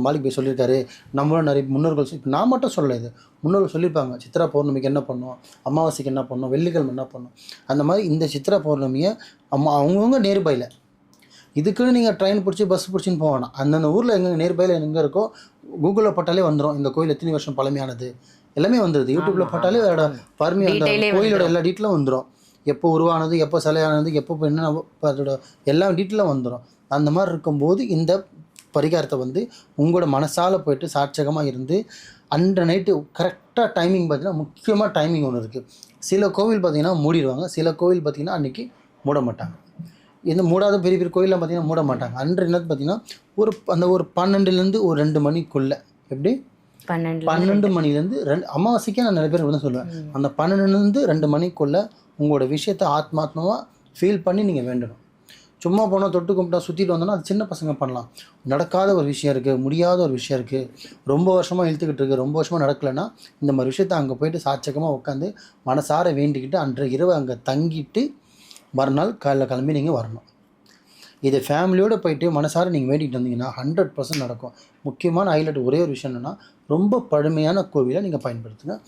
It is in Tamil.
மாலிக் பாய் சொல்லியிருக்காரு, நம்மளும் நிறைய முன்னோர்கள் இப்போ நான் மட்டும் சொல்லலை, இது முன்னோர்கள் சொல்லியிருப்பாங்க. சித்ரா பௌர்ணமிக்கு என்ன பண்ணணும், அமாவாசைக்கு என்ன பண்ணணும், வெள்ளிக்கிழமை என்ன பண்ணணும். அந்த மாதிரி இந்த சித்ரா பௌர்ணமியை அவங்கவுங்க நேர்பையில் இதுக்குன்னு நீங்கள் ட்ரெயின் பிடிச்சி பஸ் பிடிச்சின்னு போக வேணாம். அந்தந்த ஊரில் எங்கே நேர்பையில் எங்கே இருக்கோ கூகுளில் போட்டாலே வந்துடும். இந்த கோயில் எத்தனை வருஷம் பழமையானது எல்லாமே வந்துடுது. யூடியூப்பில் போட்டாலே அதோட பர்மி அந்த கோயிலோட எல்லா டீட்டெயிலும் வந்துடும். எப்போ உருவானது, எப்போ சிலையானது, எப்போ என்ன அதோட எல்லா டீட்டெயிலும் வந்துடும். அந்த மாதிரி இருக்கும்போது இந்த பரிகாரத்தை வந்து உங்களோட மனசால் போய்ட்டு சாட்சகமாக இருந்து அன்ற நைட்டு கரெக்டாக டைமிங் பார்த்தீங்கன்னா, முக்கியமாக டைமிங் ஒன்று இருக்குது. சில கோவில் பார்த்திங்கன்னா மூடிடுவாங்க, சில கோவில் பார்த்திங்கன்னா அன்றைக்கி மூட மாட்டாங்க. இந்த மூடாத பெரிய பெரிய கோயிலெலாம் பார்த்திங்கன்னா மூட மாட்டாங்க. அன்று என்னது பார்த்திங்கன்னா ஒரு 12லேருந்து ஒரு 2 மணிக்குள்ளே, எப்படி 12 மணிலேருந்து 2 அமாவாசைக்கே நான் நிறைய பேர் தான் சொல்லுவேன். அந்த 12லேருந்து 2 மணிக்குள்ளே உங்களோட விஷயத்தை ஆத்மாத்மாவாக ஃபீல் பண்ணி நீங்கள் வேண்டணும். சும்மா போனால் தொட்டு கும்பிட்டா சுற்றிட்டு வந்தோன்னா அது சின்ன பசங்க பண்ணலாம். நடக்காத ஒரு விஷயம் இருக்குது, முடியாத ஒரு விஷயம் இருக்குது, ரொம்ப வருஷமாக இழுத்துக்கிட்டு இருக்குது, ரொம்ப வருஷமாக நடக்கலைன்னா இந்த மாதிரி விஷயத்தை அங்கே போய்ட்டு சாட்சகமாக உட்காந்து மனசார வேண்டிக்கிட்டு அன்றைய இரவு அங்கே தங்கிட்டு மறுநாள் காலைல கிளம்பி நீங்கள் வரணும். இதை ஃபேமிலியோடு போய்ட்டு மனசார நீங்கள் வேண்டிகிட்டு வந்தீங்கன்னா 100% நடக்கும். முக்கியமான ஹைலைட் ஒரே ஒரு விஷயம் என்னென்னா, ரொம்ப பழமையான கோவிலை நீங்கள் பயன்படுத்துங்க.